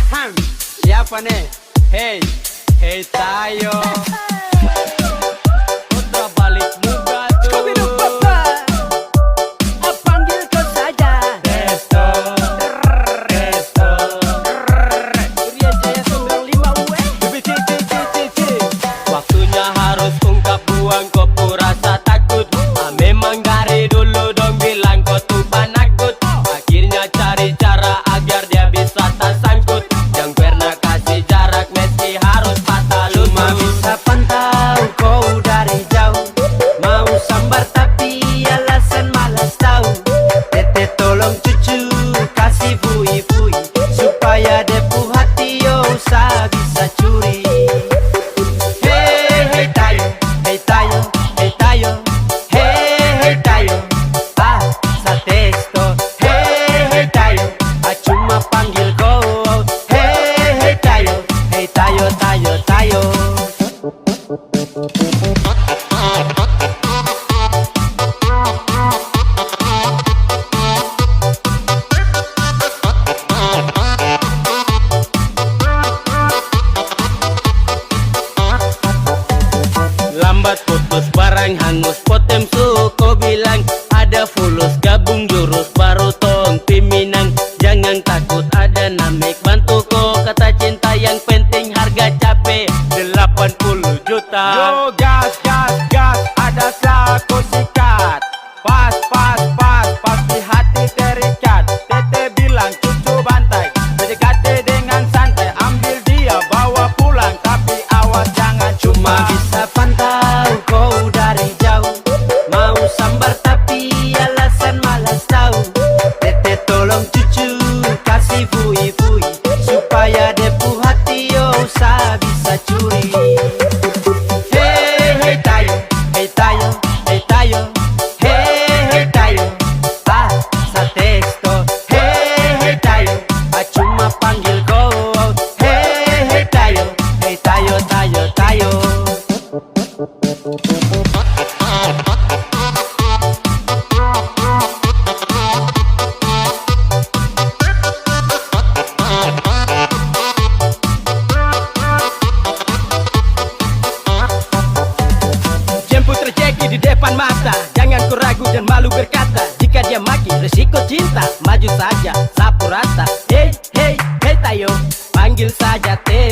Siapa nih? Hey, hey Tayo. Putra balik muda tuh. Panggil kau saja Resto, Resto. Surya Jaya 95 UE. Waktunya harus ungkap buang kopu rasa takut. Memang dari dulu dong bilang kau tuh penakut. Akhirnya cari cara agar dia bisa tak sangkut. Yang pernah kasih jarak meski harus patah lutut. Cuma bisa pantau kau dari jauh. Mau sambar tapi alasan malas tahu. Tete tolong cucu kasih fui-fui supaya depu hati yo usah bisa curi. Hey hey Tayo, hey Tayo, hey Tayo. Hey hey Tayo, ah sa testo. Hey hey Tayo, cuma panggil kau. Hey hey Tayo, hey Tayo, Tayo, Tayo. Lambat putus barang hangus potem suko bilang ada fulus gabung jurus baru tong piminang. Jangan takut ada namik bantu ko kata cinta yang penting harga capek 80 juta. Yo gas gas gas ada saku sikat. Pas pas pas pasti hati terikat. Tete bilang cucu bantai PDKT dengan santai. Ambil dia bawa pulang tapi awas jangan Cuma cuma bisa pantau kau dari jauh. Mau sambar tapi alasan malas tahu. Tete tolong cucu kasih fui-fui supaya depu hati yo usah bisa curi. Hey hey Tayo, hey Tayo, hey Tayo. Hey hey Tayo, ah sa testo. Hey hey Tayo, cuma panggil kau. Hey hey Tayo, hey Tayo, Tayo, Tayo. Jemput rezeki di depan mata. Jangan kau ragu dan malu berkata. Jika dia maki resiko cinta. Maju saja sapu rata. Hey hey hey Tayo, panggil saja Teo.